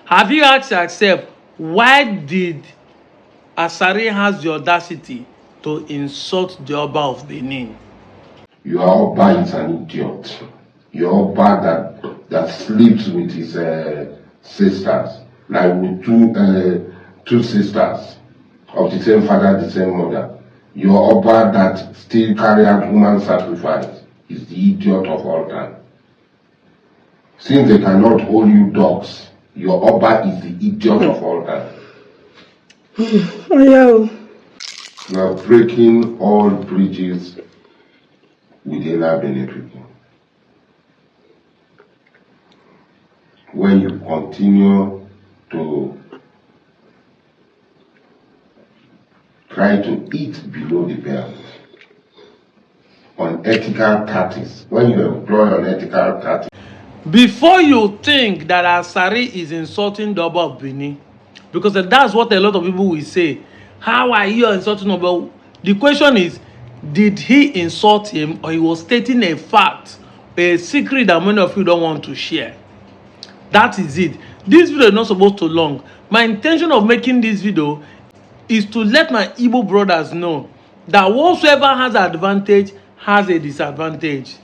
Have you asked yourself, why did Asari has the audacity to insult the Oba of Benin? Your Oba is an idiot. Your Oba that sleeps with his sisters, like with two sisters of the same father, the same mother. Your Oba that still carry out human sacrifice is the idiot of all time. Since they cannot hold you dogs, your Oba is the idiot of all time. Oh, yeah. You are breaking all bridges with the Bini people. When you continue to try to eat below the belt, unethical tactics, when you employ unethical tactics. Before you think that Asari is insulting the Oba of Benin, because that's what a lot of people will say, how are you insulting Oba? The question is, did he insult him, or he was stating a fact, a secret that many of you don't want to share? That is it. This video is not supposed to long. My intention of making this video is to let my Igbo brothers know that whatsoever has an advantage has a disadvantage.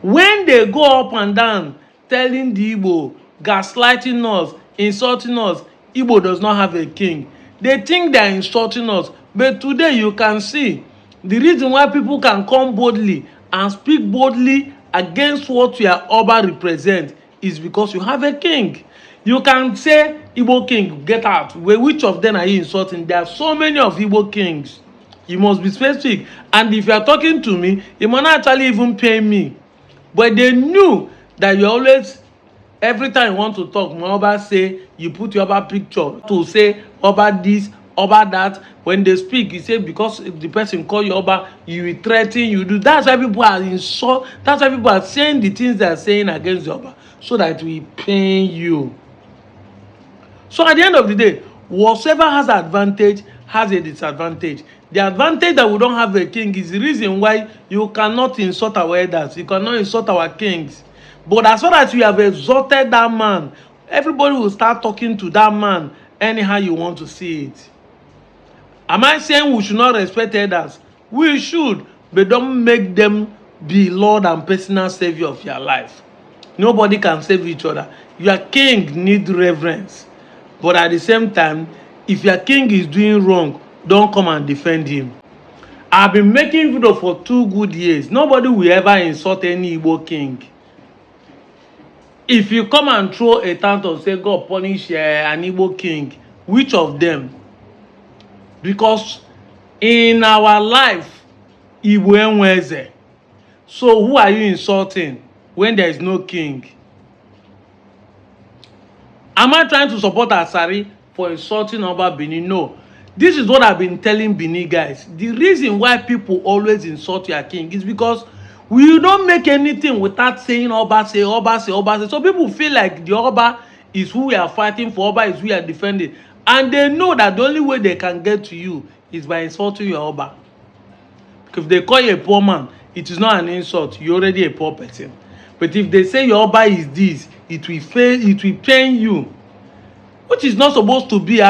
When they go up and down telling the Igbo, gaslighting us, insulting us, Igbo does not have a king. They think they are insulting us. But today you can see the reason why people can come boldly and speak boldly against what your Oba represent is because you have a king. You can say, Igbo king, get out. Which of them are you insulting? There are so many of Igbo kings. You must be specific. And if you are talking to me, you might not actually even pay me. But they knew that you always, every time you want to talk, my Oba say, you put your Oba picture to say, Oba this, Oba that. When they speak, you say, because the person call you Oba, you will threaten, you do. That's why people are insult. That's why people are saying the things they are saying against the Oba, so that we pain you. So at the end of the day, whatever has advantage has a disadvantage. The advantage that we don't have a king is the reason why you cannot insult our elders. You cannot insult our kings. But as far as you have exalted that man, everybody will start talking to that man anyhow you want to see it. Am I saying we should not respect elders? We should, but don't make them be Lord and personal savior of your life. Nobody can save each other. Your king needs reverence. But at the same time, if your king is doing wrong, don't come and defend him. I've been making video for 2 good years. Nobody will ever insult any Igbo king. If you come and throw a tant and say God punish an Igbo king, which of them? Because in our life, Igbo enweze. So who are you insulting when there is no king? Am I trying to support Asari for insulting Oba Bini? No. This is what I've been telling Bini guys. The reason why people always insult your king is because we don't make anything without saying Oba say, Oba say, Oba say. So people feel like the Oba is who we are fighting for, Oba is who we are defending. And they know that the only way they can get to you is by insulting your Oba. Because if they call you a poor man, it is not an insult. You're already a poor person. But if they say your Oba is this, it will fail, it will pain you, which is not supposed to be.